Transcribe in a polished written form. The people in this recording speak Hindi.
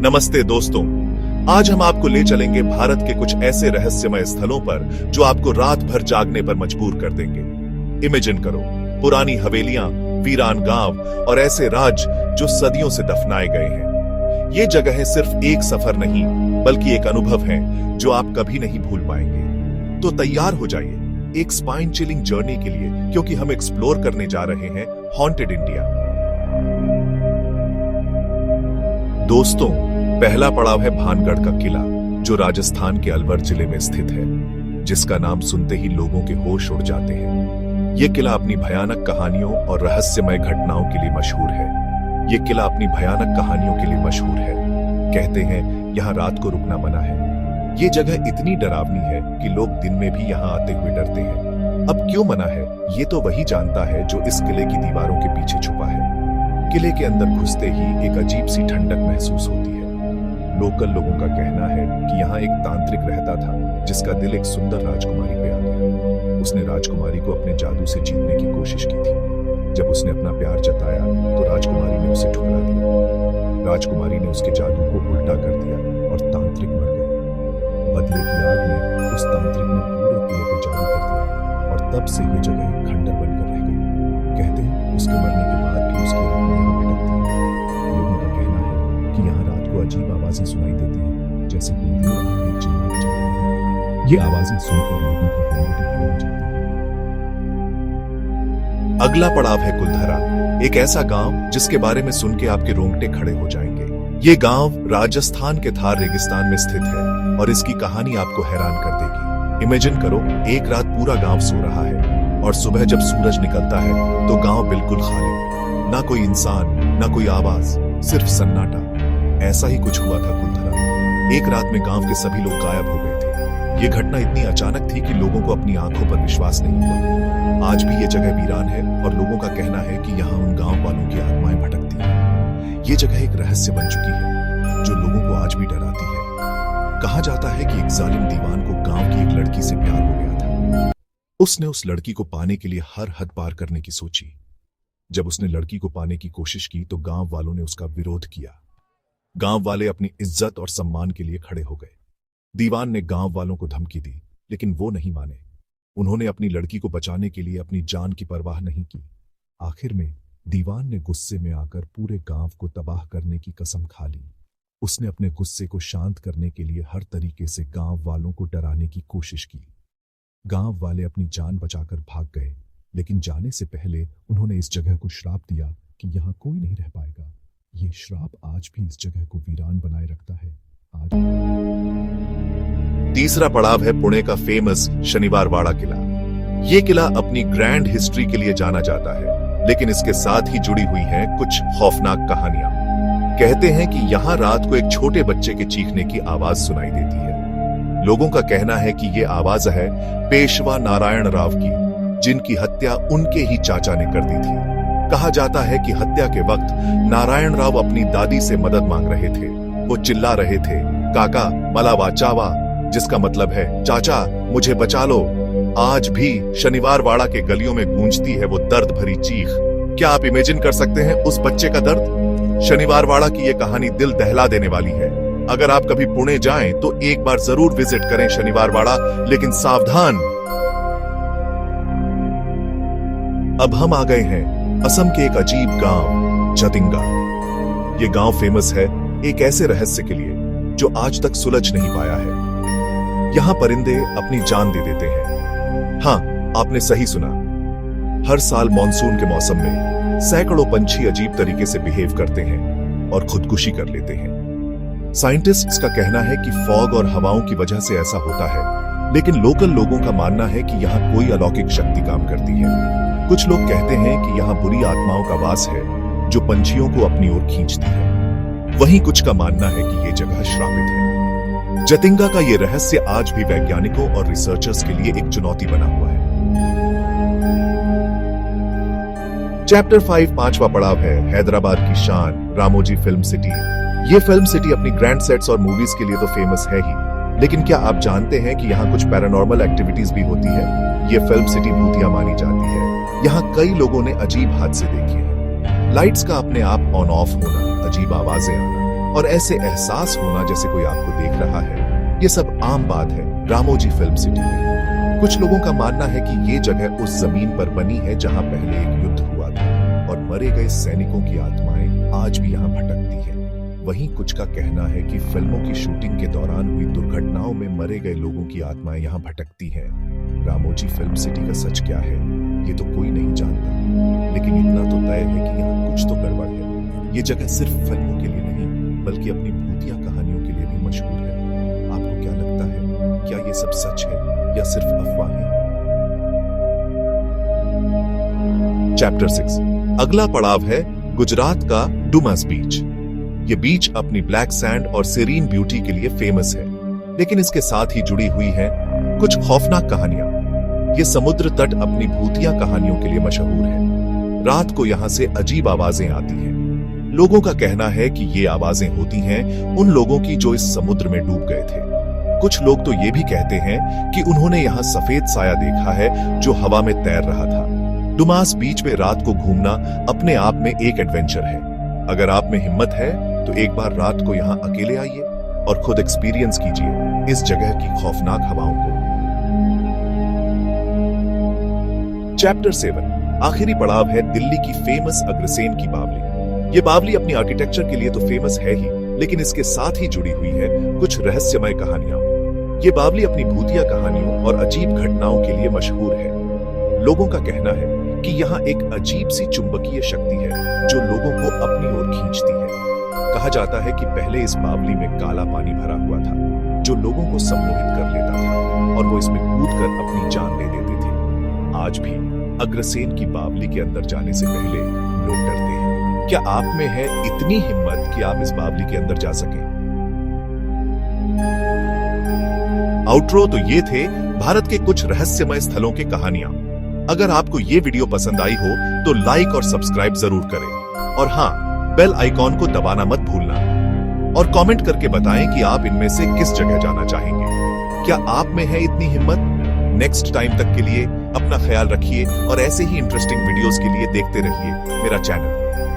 नमस्ते दोस्तों, आज हम आपको ले चलेंगे भारत के कुछ ऐसे रहस्यमय स्थलों पर जो आपको रात भर जागने पर मजबूर कर देंगे। इमेजिन करो, पुरानी हवेलियां, वीरान गांव और ऐसे राज जो सदियों से दफनाए गए हैं। ये जगहें सिर्फ एक सफर नहीं बल्कि एक अनुभव है जो आप कभी नहीं भूल पाएंगे। तो तैयार हो जाइए एक स्पाइन चिलिंग जर्नी के लिए, क्योंकि हम एक्सप्लोर करने जा रहे हैं हॉन्टेड इंडिया। दोस्तों, पहला पड़ाव है भानगढ़ का किला, जो राजस्थान के अलवर जिले में स्थित है, जिसका नाम सुनते ही लोगों के होश उड़ जाते हैं। यह किला अपनी भयानक कहानियों और रहस्यमय घटनाओं के लिए मशहूर है। यह किला अपनी भयानक कहानियों के लिए मशहूर है। कहते हैं यहाँ रात को रुकना मना है। ये जगह इतनी डरावनी है कि लोग दिन में भी यहाँ आते हुए डरते हैं। अब क्यों मना है, ये तो वही जानता है जो इस किले की दीवारों के पीछे छुपा है। किले के अंदर घुसते ही एक अजीब सी ठंडक महसूस होती है। लोकल लोगों का कहना है कि यहाँ एक तांत्रिक रहता था जिसका दिल एक सुंदर राजकुमारी पे आ गया। उसने राजकुमारी को अपने जादू से जीतने की कोशिश की थी। जब उसने अपना प्यार जताया तो राजकुमारी ने उसे ठुकरा दिया। राजकुमारी ने उसके जादू को उल्टा कर दिया और तांत्रिक मर गए। बदले की आग में उस तांत्रिक ने पूरे किले पे जादू कर दिया और तब से ये जगह एक खंडर बनकर रह गई। कहते हैं उसके मरने के बाद भी उसकी आत्मा यहाँ भटकती है। लोगों का कहना है कि यहाँ रात को अजीब आवाजें सुनाई देती हैं, जैसे कोई दिल आग में जलने जा रहा है। ये आवाजें सुनकर लोगों की रोंगटे खड़े हो जाते हैं। अगला पड़ाव है कुलधरा, एक ऐसा गांव जिसके बारे में सुन के आपके रोंगटे खड़े हो जाएंगे। ये गांव राजस्थान के थार रेगिस्तान में स्थित है और इसकी कहानी आपको हैरान कर देगी। इमेजिन करो, एक रात पूरा गांव सो रहा है और सुबह जब सूरज निकलता है तो गांव बिल्कुल खाली, ना कोई इंसान, ना कोई आवाज, सिर्फ सन्नाटा। ऐसा ही कुछ हुआ था कुलधरा। एक रात में गांव के सभी लोग गायब हो गए थे। ये घटना इतनी अचानक थी कि लोगों को अपनी आंखों पर विश्वास नहीं हुआ। आज भी ये जगह वीरान है और लोगों का कहना है कि यहाँ उन गांव वालों की आत्माएं भटकती हैं। ये जगह एक रहस्य बन चुकी है जो लोगों को आज भी डराती है। कहा जाता है कि एक जालिम दीवान को गांव की एक लड़की से प्यार हो गया था। उसने उस लड़की को पाने के लिए हर हद पार करने की सोची। जब उसने लड़की को पाने की कोशिश की तो गांव वालों ने उसका विरोध किया। गांव वाले अपनी इज्जत और सम्मान के लिए खड़े हो गए। दीवान ने गांव वालों को धमकी दी, लेकिन वो नहीं माने। उन्होंने अपनी लड़की को बचाने के लिए अपनी जान की परवाह नहीं की। आखिर में दीवान ने गुस्से में आकर पूरे गांव को तबाह करने की कसम खा ली। उसने अपने गुस्से को शांत करने के लिए हर तरीके से गांव वालों को डराने की कोशिश की। गांव वाले अपनी जान बचाकर भाग गए, लेकिन जाने से पहले उन्होंने इस जगह को श्राप दिया कि यहां कोई नहीं रह पाएगा। ये श्राप आज भी इस जगह को वीरान बनाए रखता है। तीसरा पड़ाव है पुणे का फेमस शनिवारवाड़ा किला। ये किला अपनी ग्रैंड हिस्ट्री के लिए जाना जाता है, लेकिन इसके साथ ही जुड़ी हुई हैं कुछ खौफनाक कहानियां। कहते हैं कि यहाँ रात को एक छोटे बच्चे के चीखने की आवाज सुनाई देती है। लोगों का कहना है कि ये आवाज है पेशवा नारायण राव की, जिनकी हत्या उनके ही चाचा ने कर दी थी। कहा जाता है कि हत्या के वक्त नारायण राव अपनी दादी से मदद मांग रहे थे। वो चिल्ला रहे थे, काका मला वाचावा, जिसका मतलब है चाचा मुझे बचा लो। आज भी शनिवारवाड़ा के गलियों में गूंजती है वो दर्द भरी चीख। क्या आप इमेजिन कर सकते हैं उस बच्चे का दर्द? शनिवारवाड़ा की ये कहानी दिल दहला देने वाली है। अगर आप कभी पुणे जाएं तो एक बार जरूर विजिट करें शनिवारवाड़ा, लेकिन सावधान। अब हम आ गए हैं असम के एक अजीब गांव जतिंगा। ये गांव फेमस है एक ऐसे रहस्य के लिए जो आज तक सुलझ नहीं पाया है। यहां परिंदे अपनी जान दे देते हैं। हाँ, आपने सही सुना। हर साल मॉनसून के मौसम में सैकड़ों पंछी अजीब तरीके से बिहेव करते हैं और खुदकुशी कर लेते हैं। साइंटिस्ट्स का कहना है कि फॉग और हवाओं की वजह से ऐसा होता है, लेकिन लोकल लोगों का मानना है कि यहाँ कोई अलौकिक शक्ति काम करती है। कुछ लोग कहते हैं कि यहाँ बुरी आत्माओं का वास है जो पंछियों को अपनी ओर खींचती है। वहीं कुछ का मानना है कि ये जगह श्रापित है। जतिंगा का ये रहस्य आज भी वैज्ञानिकों और रिसर्चर्स के लिए एक चुनौती बना हुआ है। चैप्टर 5 पांचवा पड़ाव है हैदराबाद की शान रामोजी फिल्म सिटी। ये फिल्म सिटी अपनी ग्रैंड सेट्स और मूवीज के लिए तो फेमस है ही, लेकिन क्या आप जानते हैं कि यहाँ कुछ पैरानॉर्मल एक्टिविटीज भी होती है? ये फिल्म सिटी भूतिया मानी जाती है। यहाँ कई लोगों ने अजीब हादसे देखे हैं। लाइट्स का अपने आप ऑन ऑफ होना, अजीब आवाजें आना, और ऐसे एहसास होना जैसे कोई आपको देख रहा है, ये सब आम बात है रामोजी फिल्म सिटी में। कुछ लोगों का मानना है कि ये जगह उस जमीन पर बनी है जहां पहले एक युद्ध हुआ था और मरे गए सैनिकों की आत्माएं आज भी यहां भटकती हैं। वहीं कुछ का कहना है कि फिल्मों की शूटिंग के दौरान हुई दुर्घटनाओं में मरे गए लोगों की आत्माएं यहां भटकती हैं। रामोजी फिल्म सिटी का सच क्या है, ये तो कोई नहीं जानता, लेकिन इतना तो तय है कि यहाँ कुछ तो गड़बड़ है। ये जगह सिर्फ फिल्मों के लिए नहीं, बल्कि अपनी भूतिया कहानियों के लिए भी मशहूर है। आपको क्या लगता है, क्या ये सब सच है या सिर्फ अफवाहें? चैप्टर 6 अगला पड़ाव है गुजरात का डुमस बीच। ये बीच अपनी ब्लैक सैंड और सीरीन ब्यूटी के लिए फेमस है, लेकिन इसके साथ ही जुड़ी हुई है कुछ खौफनाक कहानियां। ये समुद्र तट अपनी भूतिया कहानियों के लिए मशहूर है। रात को यहां से अजीब आवाजें आती हैं। लोगों का कहना है कि ये आवाजें होती हैं उन लोगों की जो इस समुद्र में डूब गए थे। कुछ लोग तो ये भी कहते हैं कि उन्होंने यहां सफेद साया देखा है जो हवा में तैर रहा था। डुमास बीच में रात को घूमना अपने आप में एक एडवेंचर है। अगर आप में हिम्मत है तो एक बार रात को यहां अकेले आइए और खुद एक्सपीरियंस कीजिए इस जगह की खौफनाक हवाओं को। चैप्टर 7 आखिरी पड़ाव है दिल्ली की फेमस अग्रसेन की बावली। ये बावली अपनी आर्किटेक्चर के लिए तो फेमस है ही, लेकिन इसके साथ ही जुड़ी हुई है कुछ रहस्यमय कहानियां। ये बावली अपनी भूतिया कहानियों और अजीब घटनाओं के लिए मशहूर है। लोगों का कहना है कि यहाँ एक अजीब सी चुंबकीय शक्ति है जो लोगों को अपनी ओर खींचती है। कहा जाता है कि पहले इस बावली में काला पानी भरा हुआ था जो लोगों को सम्मोहित कर लेता था और वो इसमें कूदकर अपनी जान दे देते थे। आज भी अग्रसेन की बावली के अंदर जाने से पहले लोग डरते हैं। क्या आप में है इतनी हिम्मत कि आप इस बावली के अंदर जा सकें? आउटरो तो ये थे भारत के कुछ रहस्यमय स्थलों की कहानियां। अगर आपको ये वीडियो पसंद आई हो तो लाइक और सब्सक्राइब जरूर करें और हाँ, बेल आइकॉन को दबाना मत भूलना और कमेंट करके बताएं कि आप इनमें से किस जगह जाना चाहेंगे। क्या आप में है इतनी हिम्मत? नेक्स्ट टाइम तक के लिए अपना ख्याल रखिए और ऐसे ही इंटरेस्टिंग वीडियोस के लिए देखते रहिए मेरा चैनल।